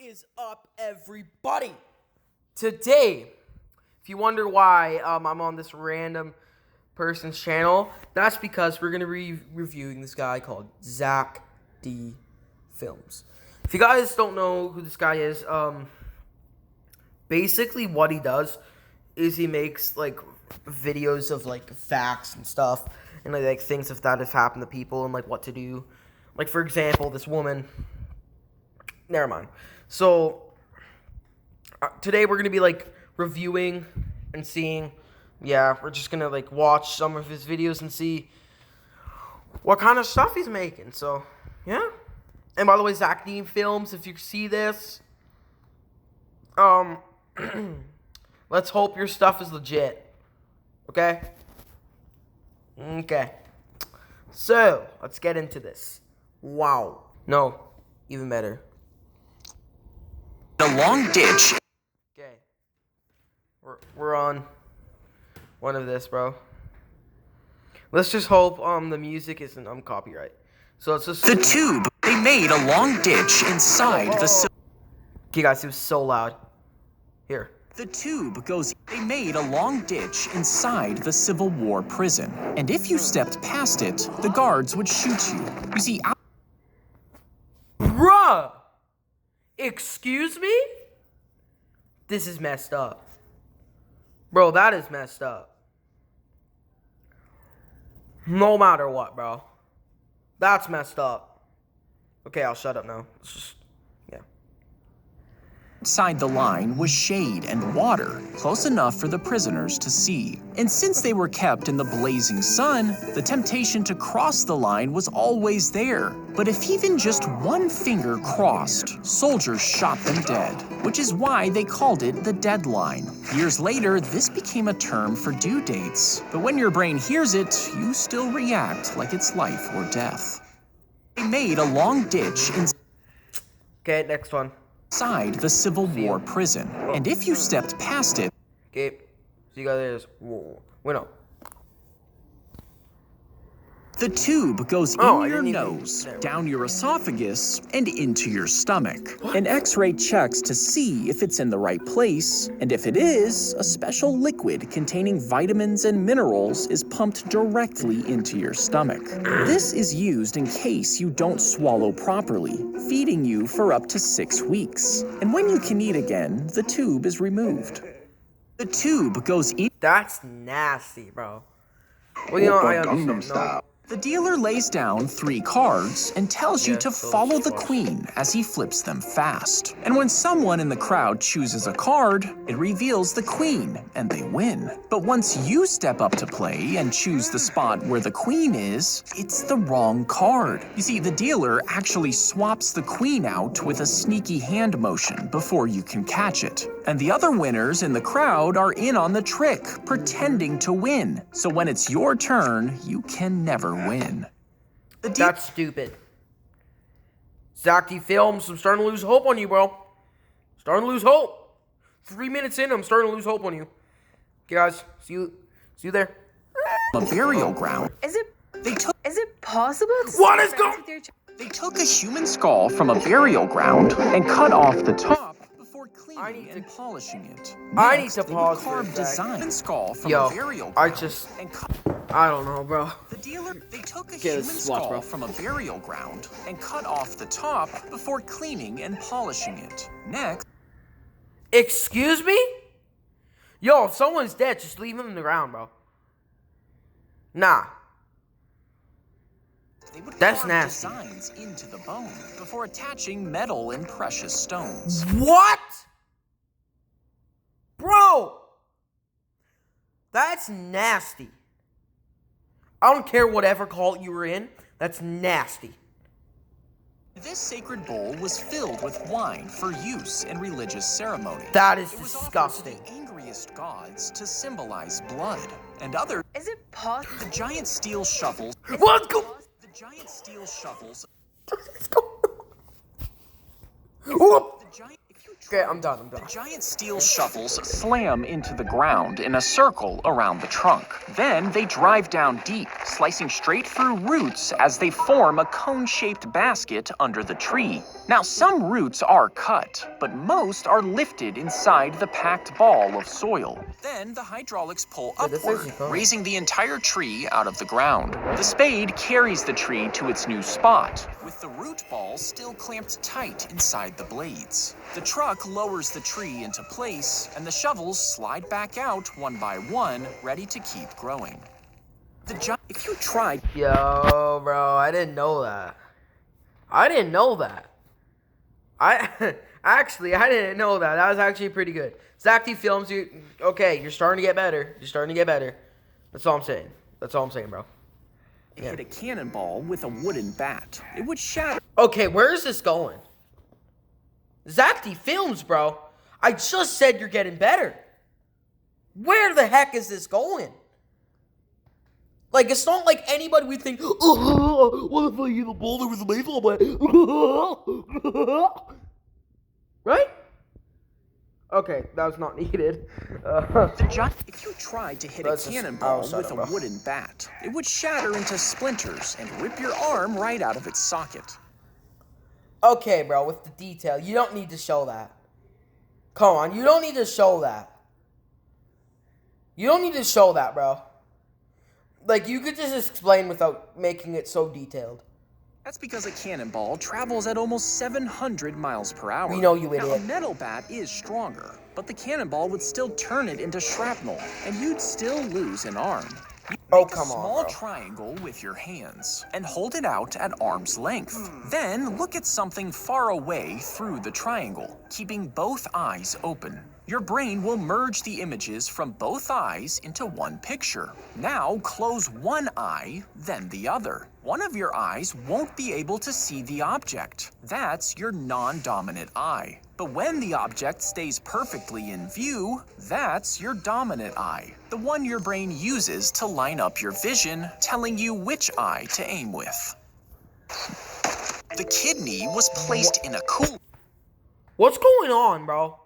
is up, everybody? Today, if you wonder why I'm on this random person's channel, that's because we're going to be reviewing this guy called Zach D. Films. If you guys don't know who this guy is, basically what he does is he makes, like, videos of, like, facts and stuff, and, like things that have happened to people, and, like, what to do. Like, for example, this woman... Never mind. So, today we're going to be, like, reviewing and seeing... Yeah, we're just going to, like, watch some of his videos and see what kind of stuff he's making. So, yeah. And by the way, Zach D. Films, if you see this, let's hope your stuff is legit. Okay? Okay. So, let's get into this. Wow. No, even better. A long ditch. Okay. We're on one of this, bro. Let's just hope the music isn't copyright. So it's just The tube. They made a long ditch inside the. Okay, guys, it was so loud. Here. The tube goes. They made a long ditch inside the Civil War prison, and if you stepped past it, the guards would shoot you. You see, Bruh! Excuse me? This is messed up. Bro, that is messed up. No matter what, bro. That's messed up. Okay, I'll shut up now. It's just... Outside the line was shade and water, close enough for the prisoners to see. And since they were kept in the blazing sun, the temptation to cross the line was always there. But if even just one finger crossed, soldiers shot them dead, which is why they called it the deadline. Years later, this became a term for due dates. But when your brain hears it, you still react like it's life or death. They made a long ditch Okay, next one. inside the Civil War prison, and if you stepped past it, Okay, so you guys, wait, no. the tube goes Oh, in your I didn't even- nose, there we down your esophagus, and into your stomach. An X-ray checks to see if it's in the right place, and if it is, a special liquid containing vitamins and minerals is pumped directly into your stomach. This is used in case you don't swallow properly, feeding you for up to 6 weeks. And when you can eat again, the tube is removed. The tube goes in. That's nasty, bro. Well, you know, I understand. No. The dealer lays down 3 cards and tells you Yeah, to so follow the flush. queen as he flips them fast. And when someone in the crowd chooses a card, it reveals the queen and they win. But once you step up to play and choose the spot where the queen is, it's the wrong card. You see, the dealer actually swaps the queen out with a sneaky hand motion before you can catch it. And the other winners in the crowd are in on the trick, pretending to win. So when it's your turn, you can never win. That's stupid. Zach D. Films, I'm starting to lose hope on you, bro. Starting to lose hope. 3 minutes in, I'm starting to lose hope on you. Okay, guys, see you there. A burial ground. Is it They possible to What stay is friends going- with your They took a human skull from a burial ground and cut off the top before cleaning and polishing it. I need Next, to they pause would for a carve sec. design skull from Yo, a burial I ground just- and cut. I don't know, bro. The dealer, they took a Okay, human let's watch, skull bro. from a burial ground and cut off the top before cleaning and polishing it. Next, Excuse me? Yo, if someone's dead, just leave them in the ground, bro. Nah. they would That's carve nasty. designs into the bone before attaching metal and precious stones. What? Bro! That's nasty. I don't care whatever cult you were in. That's nasty. This sacred bowl was filled with wine for use in religious ceremonies. That is It was offered disgusting. to the angriest gods to symbolize blood, and others. Is it possible? The giant steel shovels. Let's go! The giant steel shovels. Let's go. Whoop. The giant. If you Okay, I'm done. The giant steel shovels slam into the ground in a circle around the trunk. Then they drive down deep, slicing straight through roots as they form a cone-shaped basket under the tree. Now, some roots are cut, but most are lifted inside the packed ball of soil. Then the hydraulics pull Wait, this upward, is cool. raising the entire tree out of the ground. The spade carries the tree to its new spot, with the root ball still clamped tight inside the blades. The truck lowers the tree into place, and the shovels slide back out one by one, ready to keep growing. If you tried Yo, bro, I didn't know that. I didn't know that. I didn't know that. That was actually pretty good. Zach D Films, you're starting to get better. You're starting to get better. That's all I'm saying. That's all I'm saying, bro. hit a cannonball with a wooden bat, it would shatter. Okay, where is this going? Zach D Films, bro. I just said you're getting better. Where the heck is this going? Like, it's not like anybody would think, oh, what if I hit a boulder with a baseball bat? Right? Okay, that was not needed. If you tried to hit a cannonball with a wooden bat, it would shatter into splinters and rip your arm right out of its socket. Okay, bro, with the detail, you don't need to show that. Come on, you don't need to show that. You don't need to show that, bro. Like, you could just explain without making it so detailed. That's because a cannonball travels at almost 700 miles per hour. We know, you Now, idiot. a metal bat is stronger, but the cannonball would still turn it into shrapnel, and you'd still lose an arm. Oh, Make come a on, small bro. triangle with your hands and hold it out at arm's length. Then look at something far away through the triangle, keeping both eyes open. Your brain will merge the images from both eyes into one picture. Now close one eye, then the other. One of your eyes won't be able to see the object. That's your non-dominant eye. But when the object stays perfectly in view, that's your dominant eye, the one your brain uses to line up your vision, telling you which eye to aim with. The kidney was placed in a cooler What's going on, bro?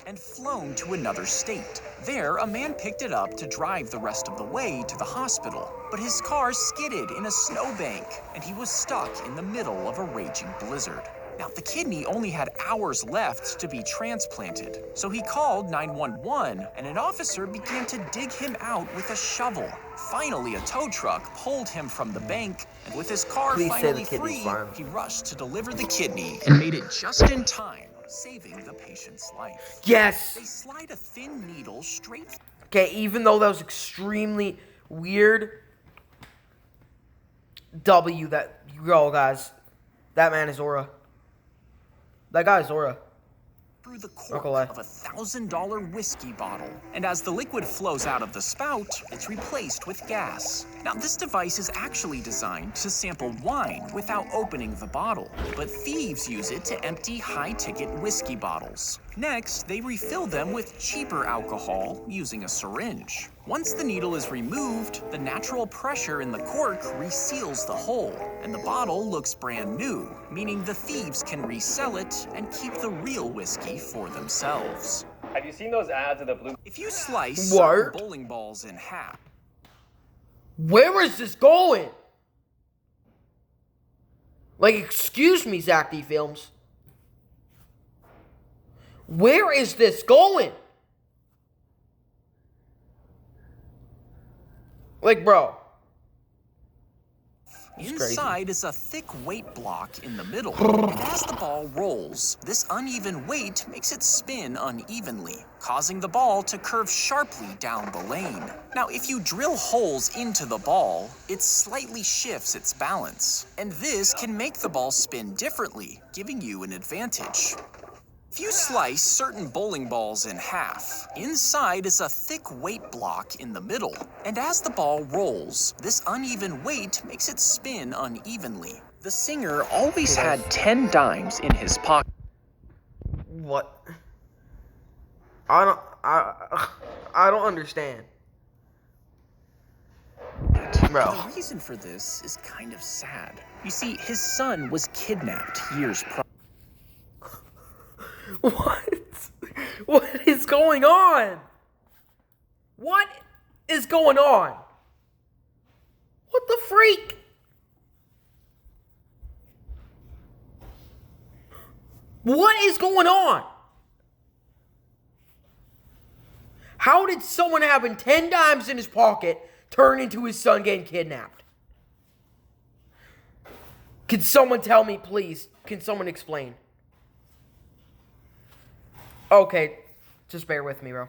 and flown to another state. There, a man picked it up to drive the rest of the way to the hospital, but his car skidded in a snowbank, and he was stuck in the middle of a raging blizzard. Now, the kidney only had hours left to be transplanted, so he called 911, and an officer began to dig him out with a shovel. Finally, a tow truck pulled him from the bank, and with his car Please say finally the kidney's free, fine. he rushed to deliver the kidney and made it just in time, saving the patient's life. Yes! They slide a thin needle straight. Okay, even though that was extremely weird, W that, yo, guys, that man is Aura. That guy is Aura. Through the cork Not gonna lie. of a $1,000 whiskey bottle, and as the liquid flows out of the spout, it's replaced with gas. Now, this device is actually designed to sample wine without opening the bottle, but thieves use it to empty high-ticket whiskey bottles. Next, they refill them with cheaper alcohol using a syringe. Once the needle is removed, the natural pressure in the cork reseals the hole, and the bottle looks brand new, meaning the thieves can resell it and keep the real whiskey for themselves. Have you seen those ads of the blue? If you slice What? bowling balls in half, Where is this going? Like, excuse me, Zach D Films. Where is this going? Like, bro. It's crazy. inside is a thick weight block in the middle. And as the ball rolls, this uneven weight makes it spin unevenly, causing the ball to curve sharply down the lane. Now, if you drill holes into the ball, it slightly shifts its balance, and this can make the ball spin differently, giving you an advantage. If you slice certain bowling balls in half, inside is a thick weight block in the middle. And as the ball rolls, this uneven weight makes it spin unevenly. The singer always had 10 dimes in his pocket. What? I don't understand. Bro. The reason for this is kind of sad. You see, his son was kidnapped years prior. What? What is going on? What is going on? What the freak? What is going on? How did someone having 10 dimes in his pocket turn into his son getting kidnapped? Can someone tell me, please? Can someone explain? Okay, just bear with me, bro.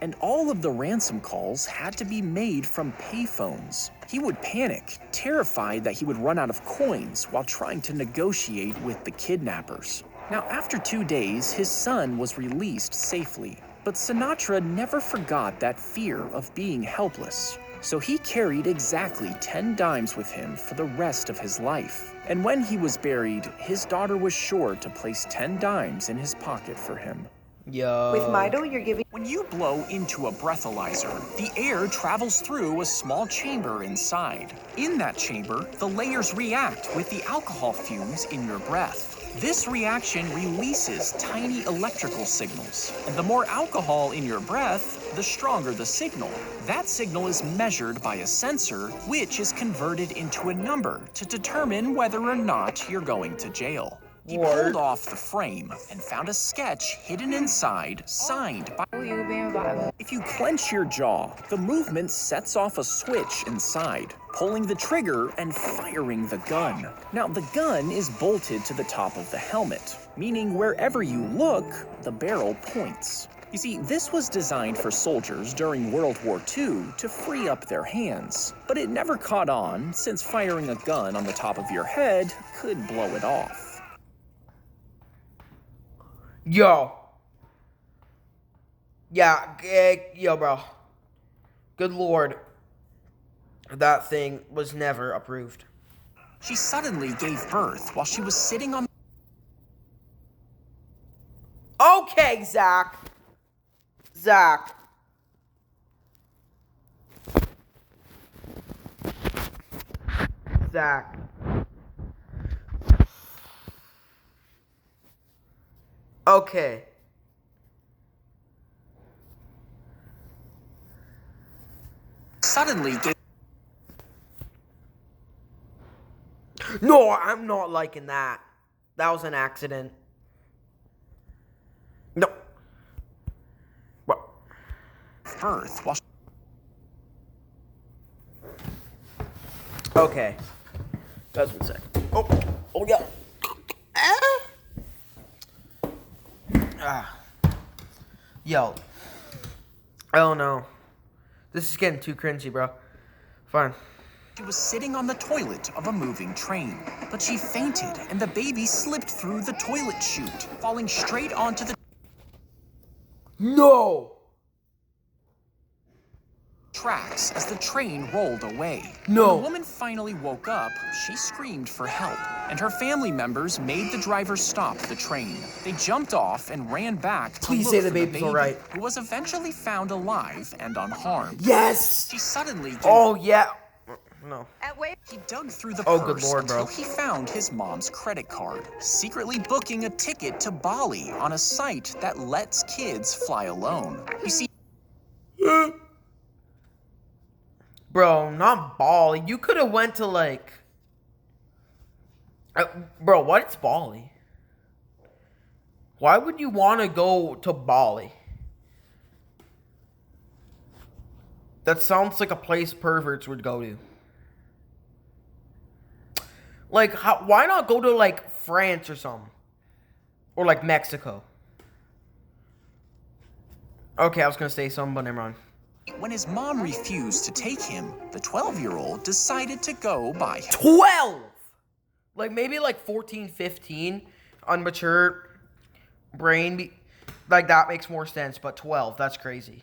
And all of the ransom calls had to be made from payphones. He would panic, terrified that he would run out of coins while trying to negotiate with the kidnappers. Now, after 2 days, his son was released safely. But Sinatra never forgot that fear of being helpless. So he carried exactly 10 dimes with him for the rest of his life. And when he was buried, his daughter was sure to place 10 dimes in his pocket for him. Yo. With Mido, you're giving. When you blow into a breathalyzer, the air travels through a small chamber inside. In that chamber, the layers react with the alcohol fumes in your breath. This reaction releases tiny electrical signals, and the more alcohol in your breath, the stronger the signal. That signal is measured by a sensor, which is converted into a number to determine whether or not you're going to jail. He pulled off the frame and found a sketch hidden inside, signed by... You being violent. If you clench your jaw, the movement sets off a switch inside, pulling the trigger and firing the gun. Now, the gun is bolted to the top of the helmet, meaning wherever you look, the barrel points. You see, this was designed for soldiers during World War II to free up their hands, but it never caught on since firing a gun on the top of your head could blow it off. Yo. Yeah, yo, bro. Good lord. That thing was never approved. She suddenly gave birth while she was sitting on... Okay, Zach. Zach. Zach. Okay. Suddenly gave... No, I'm not liking that. That was an accident. No. Well. birth while... Okay. That's 1 sec. Oh yeah. Yo. Oh no. This is getting too cringy, bro. Fine. She was sitting on the toilet of a moving train, but she fainted and the baby slipped through the toilet chute, falling straight onto the No! tracks as the train rolled away. No. When the woman finally woke up, she screamed for help, and her family members made the driver stop the train. They jumped off and ran back to Please look say for the baby's baby, alright. who was eventually found alive and unharmed. Yes! She suddenly gave... Oh yeah. No. He dug through the Oh, purse good lord, bro. until he found his mom's credit card, secretly booking a ticket to Bali on a site that lets kids fly alone. You see, Bro, not Bali. You could have went to like... bro, what's Bali? Why would you want to go to Bali? That sounds like a place perverts would go to. Like, why not go to like France or something? Or like Mexico? Okay, I was gonna say something, but never mind. when his mom refused to take him, the 12-year-old decided to go by 12! Like, maybe like 14, 15, unmature brain. Like, that makes more sense, but 12, that's crazy.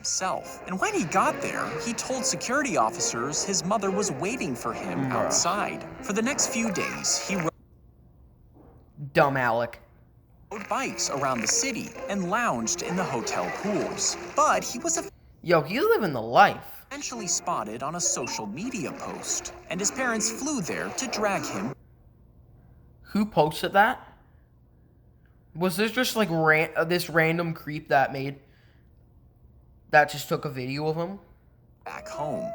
himself. And when he got there, he told security officers his mother was waiting for him outside. For the next few days, he Dumb Alec. rode bikes around the city and lounged in the hotel pools. But he was Yo, he's living the life. eventually spotted on a social media post, and his parents flew there to drag him. Who posted that? Was this just like this random creep that just took a video of him? Back home.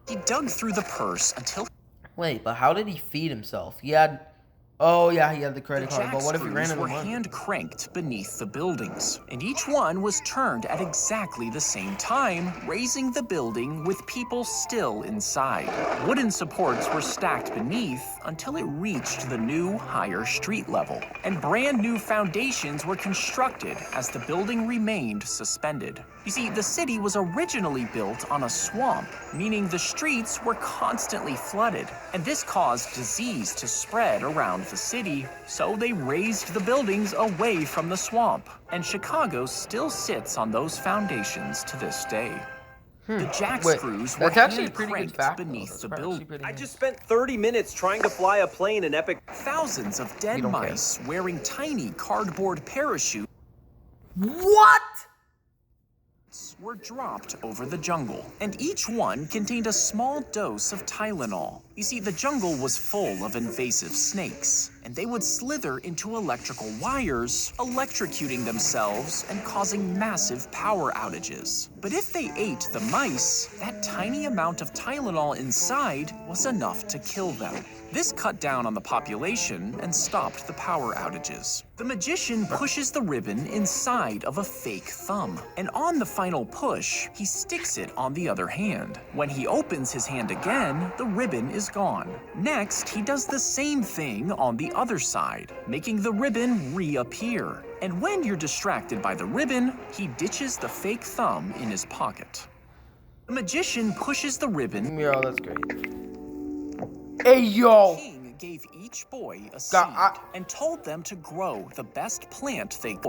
He dug through the purse until Wait, but how did he feed himself? He had Oh yeah, he had the the credit card, jack but what if he ran screws out were of money? hand cranked beneath the buildings, and each one was turned at exactly the same time, raising the building with people still inside. Wooden supports were stacked beneath until it reached the new, higher street level, and brand new foundations were constructed as the building remained suspended. You see, the city was originally built on a swamp, meaning the streets were constantly flooded, and this caused disease to spread around the city, so they raised the buildings away from the swamp, and Chicago still sits on those foundations to this day. The jack Wait, screws were that's actually a hand pretty good cranked fact, though. beneath That's the actually building. pretty I good. just spent 30 minutes trying to fly a plane in Epic. Thousands of dead We don't care. mice wearing tiny cardboard parachutes What? were dropped over the jungle, and each one contained a small dose of Tylenol. You see, the jungle was full of invasive snakes, and they would slither into electrical wires, electrocuting themselves and causing massive power outages. But if they ate the mice, that tiny amount of Tylenol inside was enough to kill them. This cut down on the population and stopped the power outages. The magician pushes the ribbon inside of a fake thumb, and on the final push, he sticks it on the other hand. When he opens his hand again, the ribbon is gone. Next, he does the same thing on the other side, making the ribbon reappear. And when you're distracted by the ribbon, he ditches the fake thumb in his pocket. The magician pushes the ribbon. Yo, that's great. Hey, yo! King gave each boy a seed God, and told them to grow the best plant they could.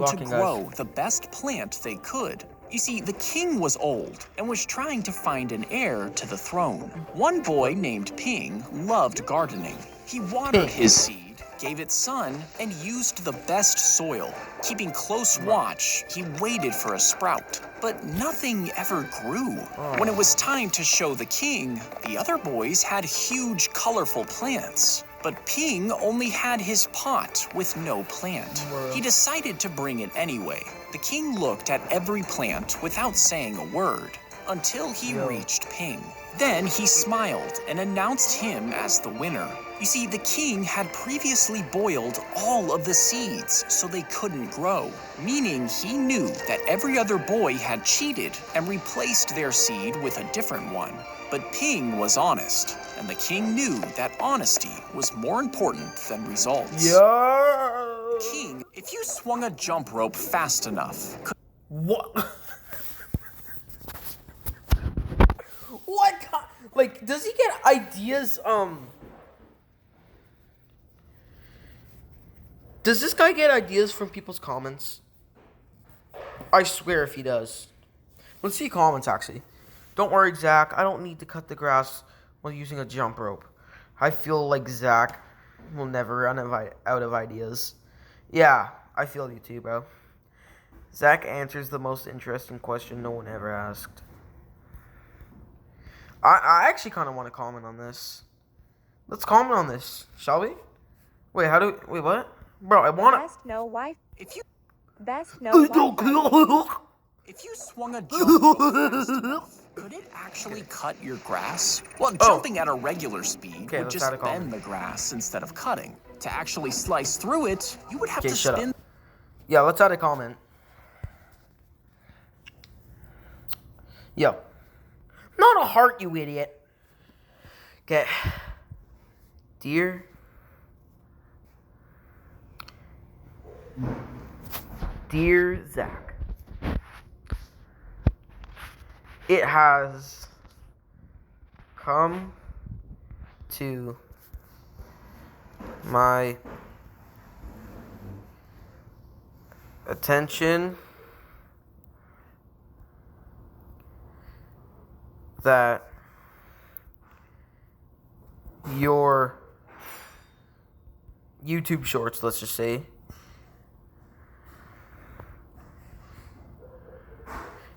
Walking, guys. The best plant they could. You see, the king was old and was trying to find an heir to the throne. One boy named Ping loved gardening. He watered his seed, gave it sun, and used the best soil. Keeping close watch, he waited for a sprout, but nothing ever grew. When it was time to show the king, the other boys had huge, colorful plants. But Ping only had his pot with no plant. He decided to bring it anyway. The king looked at every plant without saying a word until he reached Ping. Then he smiled and announced him as the winner. You see, the king had previously boiled all of the seeds so they couldn't grow, meaning he knew that every other boy had cheated and replaced their seed with a different one. But Ping was honest, and the king knew that honesty was more important than results. Yo! King, if you swung a jump rope fast enough, What? What? Like, does he get ideas? Does this guy get ideas from people's comments? I swear if he does. Let's see comments, actually. Don't worry, Zach. I don't need to cut the grass while using a jump rope. I feel like Zach will never run out of ideas. Yeah, I feel you too, bro. Zach answers the most interesting question no one ever asked. I actually kind of want to comment on this. Let's comment on this, shall we? Wait, wait, what? Bro, I want to... Best no wife. if you Best no wife. If you swung a jump rope fast enough, could it actually cut your grass? Well, jumping at a regular speed Okay, would let's just add a comment. bend the grass instead of cutting. To actually slice through it, you would have Okay, to shut spin. up. Yeah, let's add a comment. Yo. Not a heart, you idiot. Okay. Dear Zach, it has come to my attention that your YouTube shorts, let's just say,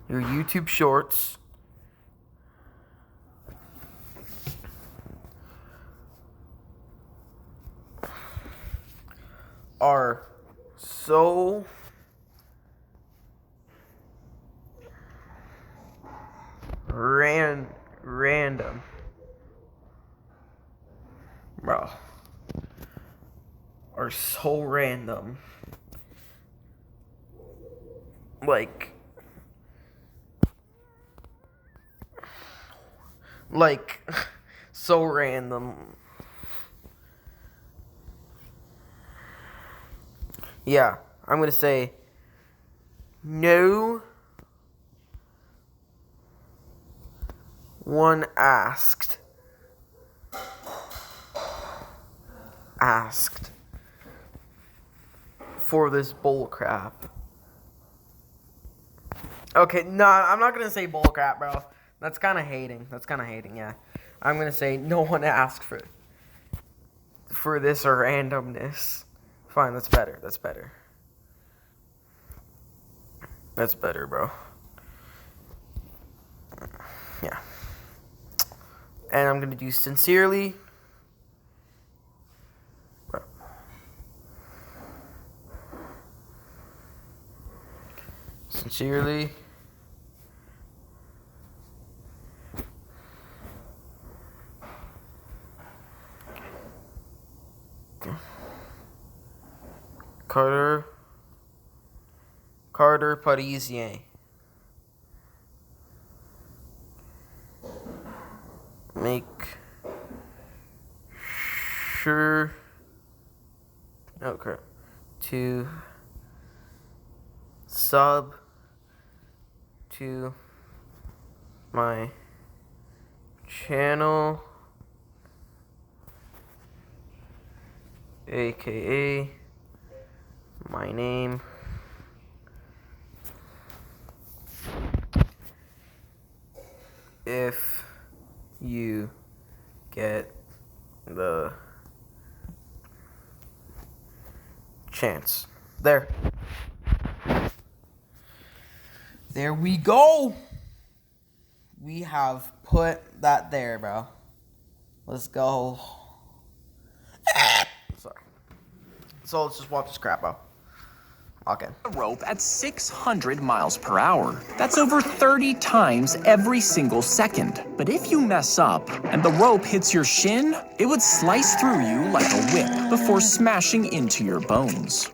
your YouTube shorts are so random. Bro. Are so random. Like so random. Yeah, I'm gonna say no one asked for this bull crap. Okay, no, I'm not gonna say bull crap, bro. That's kind of hating. Yeah. I'm gonna say no one asked for this randomness. Fine, that's better. That's better, bro. Yeah. And I'm gonna do sincerely. Bro. Sincerely. Carter Parisian. Make sure to sub to my channel, aka my name. If you get the chance. There we go. We have put that there, bro. Let's go. Sorry. So let's just watch this crap, bro. Okay. A rope at 600 miles per hour. That's over 30 times every single second. But if you mess up and the rope hits your shin, it would slice through you like a whip before smashing into your bones.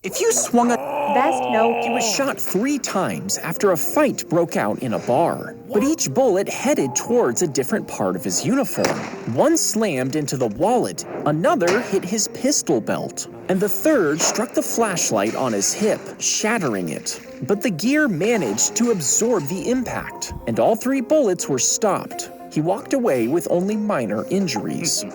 If you swung a... Best no. He was shot 3 times after a fight broke out in a bar. But each bullet headed towards a different part of his uniform. One slammed into the wallet, another hit his pistol belt, and the third struck the flashlight on his hip, shattering it. But the gear managed to absorb the impact, and all 3 bullets were stopped. He walked away with only minor injuries.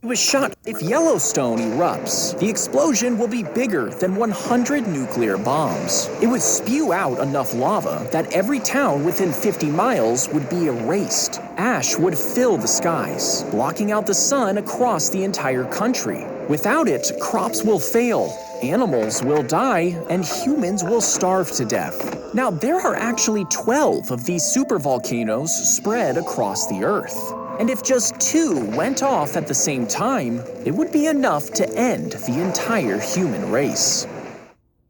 He was shot. If Yellowstone erupts, the explosion will be bigger than 100 nuclear bombs. It would spew out enough lava that every town within 50 miles would be erased. Ash would fill the skies, blocking out the sun across the entire country. Without it, crops will fail, animals will die, and humans will starve to death. Now, there are actually 12 of these supervolcanoes spread across the Earth. And if just 2 went off at the same time, it would be enough to end the entire human race.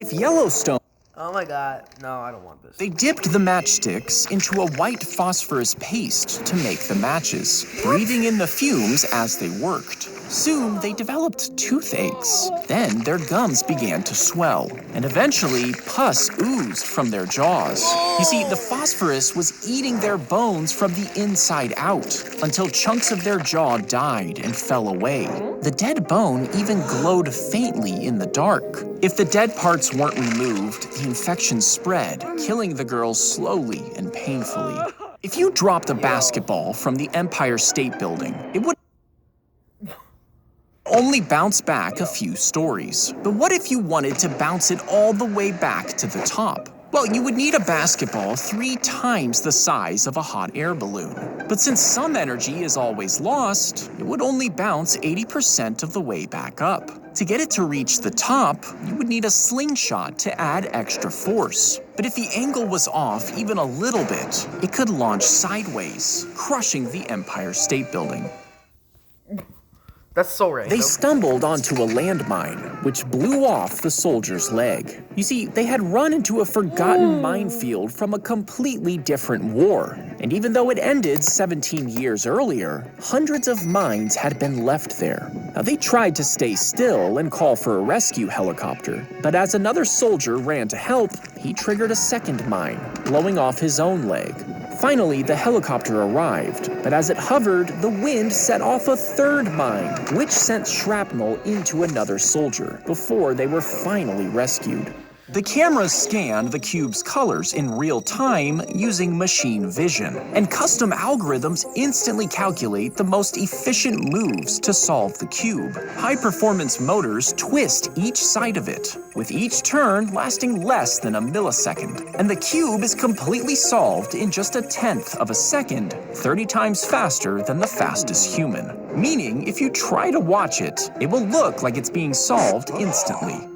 If Yellowstone... Oh my god. No, I don't want this. They dipped the matchsticks into a white phosphorus paste to make the matches, breathing in the fumes as they worked. Soon, they developed toothaches. Then, their gums began to swell, and eventually, pus oozed from their jaws. You see, the phosphorus was eating their bones from the inside out, until chunks of their jaw died and fell away. The dead bone even glowed faintly in the dark. If the dead parts weren't removed, the infection spread, killing the girls slowly and painfully. If you dropped a basketball from the Empire State Building, it would only bounce back a few stories. But what if you wanted to bounce it all the way back to the top? Well, you would need a basketball 3 times the size of a hot air balloon. But since some energy is always lost, it would only bounce 80% of the way back up. To get it to reach the top, you would need a slingshot to add extra force. But if the angle was off even a little bit, it could launch sideways, crushing the Empire State Building. That's so random. They stumbled onto a landmine, which blew off the soldier's leg. You see, they had run into a forgotten minefield from a completely different war. And even though it ended 17 years earlier, hundreds of mines had been left there. Now, they tried to stay still and call for a rescue helicopter, but as another soldier ran to help, he triggered a second mine, blowing off his own leg. Finally, the helicopter arrived, but as it hovered, the wind set off a third mine, which sent shrapnel into another soldier before they were finally rescued. The cameras scanned the cube's colors in real time using machine vision, and custom algorithms instantly calculate the most efficient moves to solve the cube. High-performance motors twist each side of it, with each turn lasting less than a millisecond. And the cube is completely solved in just a tenth of a second, 30 times faster than the fastest human. Meaning, if you try to watch it, it will look like it's being solved instantly.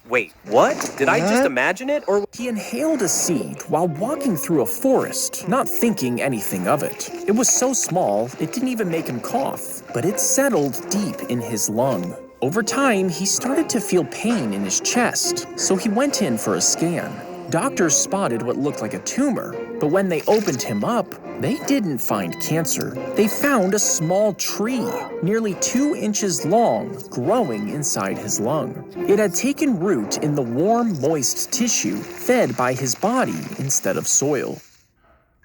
Wait, what? Did I just imagine it, or... He inhaled a seed while walking through a forest, not thinking anything of it. It was so small, it didn't even make him cough, but it settled deep in his lung. Over time, he started to feel pain in his chest, so he went in for a scan. Doctors spotted what looked like a tumor, but when they opened him up, they didn't find cancer. They found a small tree, nearly 2 inches long, growing inside his lung. It had taken root in the warm, moist tissue fed by his body instead of soil.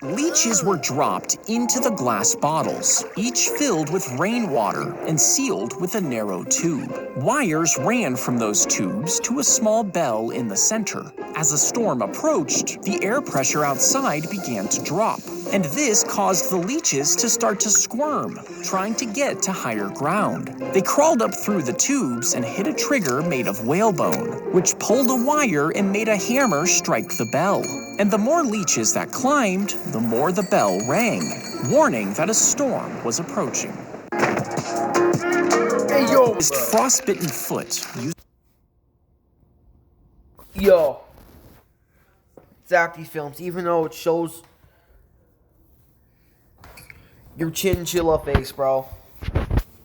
Leeches were dropped into the glass bottles, each filled with rainwater and sealed with a narrow tube. Wires ran from those tubes to a small bell in the center. As a storm approached, the air pressure outside began to drop, and this caused the leeches to start to squirm, trying to get to higher ground. They crawled up through the tubes and hit a trigger made of whalebone, which pulled a wire and made a hammer strike the bell. And the more leeches that climbed, the more the bell rang, warning that a storm was approaching. Hey, yo! His frostbitten foot used Yo. Zach, these films, even though it shows your chinchilla face, bro,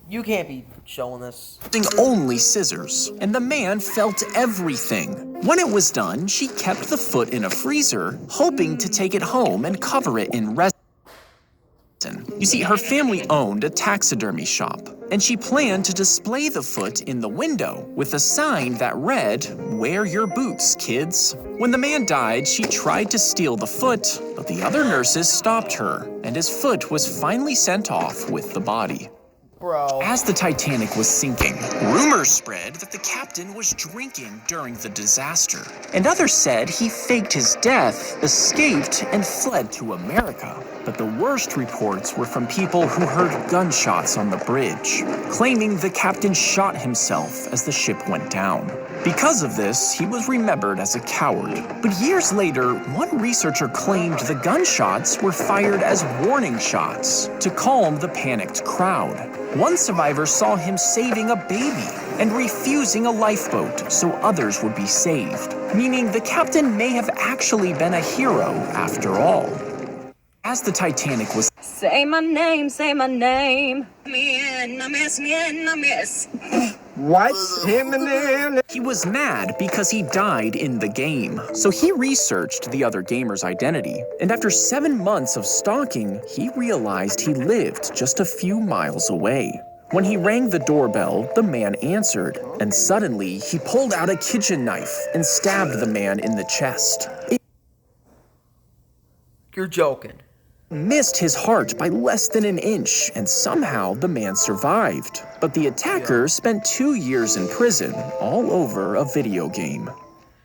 you can't be showing this. only scissors, and the man felt everything. When it was done, she kept the foot in a freezer, hoping to take it home and cover it in resin. You see, her family owned a taxidermy shop, and she planned to display the foot in the window with a sign that read, "Wear your boots, kids." When the man died, she tried to steal the foot, but the other nurses stopped her, and his foot was finally sent off with the body. Bro. As the Titanic was sinking, rumors spread that the captain was drinking during the disaster, and others said he faked his death, escaped, and fled to America. But the worst reports were from people who heard gunshots on the bridge, claiming the captain shot himself as the ship went down. Because of this, he was remembered as a coward. But years later, one researcher claimed the gunshots were fired as warning shots to calm the panicked crowd. One survivor saw him saving a baby and refusing a lifeboat so others would be saved, meaning the captain may have actually been a hero after all. As the Titanic was Say my name, say my name. What's him and then? He was mad because he died in the game, so he researched the other gamer's identity. And after 7 months of stalking, he realized he lived just a few miles away. When he rang the doorbell, the man answered, and suddenly he pulled out a kitchen knife and stabbed the man in the chest. It You're joking. missed his heart by less than an inch, and somehow the man survived. But the attacker spent 2 years in prison, all over a video game.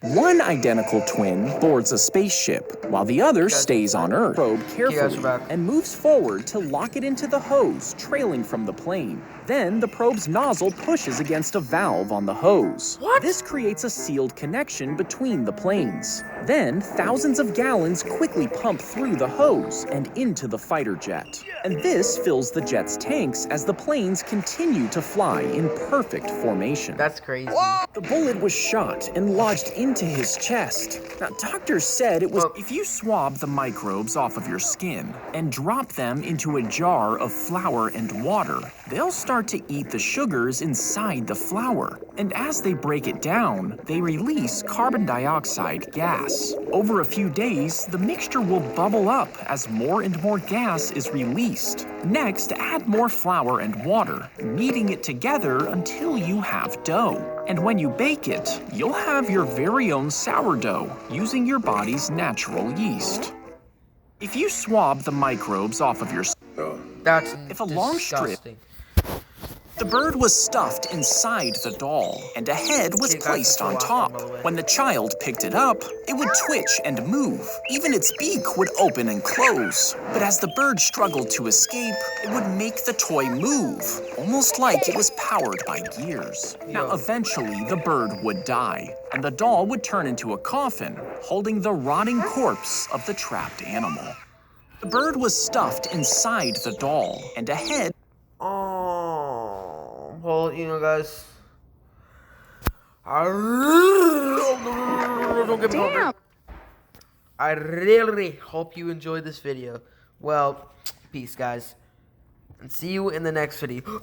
One identical twin boards a spaceship, while the other stays on Earth. Probe carefully back. and moves forward to lock it into the hose trailing from the plane. Then the probe's nozzle pushes against a valve on the hose. What? This creates a sealed connection between the planes. Then thousands of gallons quickly pump through the hose and into the fighter jet. And this fills the jet's tanks as the planes continue to fly in perfect formation. That's crazy. The bullet was shot and lodged into his chest. Now, doctors said it was Oh. if you swab the microbes off of your skin and drop them into a jar of flour and water, they'll start to eat the sugars inside the flour. And as they break it down, they release carbon dioxide gas. Over a few days, the mixture will bubble up as more and more gas is released. Next, add more flour and water, kneading it together until you have dough. And when you bake it, you'll have your very own sourdough using your body's natural yeast. If you swab the microbes off of your That's If a long strip- disgusting. The bird was stuffed inside the doll, and a head was Okay, guys, placed that's on the last top. one, by the way. When the child picked it up, it would twitch and move. Even its beak would open and close. But as the bird struggled to escape, it would make the toy move, almost like it was powered by gears. Now, eventually, the bird would die, and the doll would turn into a coffin, holding the rotting corpse of the trapped animal. The bird was stuffed inside the doll, and a head Oh, well, you know, guys. Don't get me hungry. Damn. I really hope you enjoyed this video. Well, peace, guys. And see you in the next video.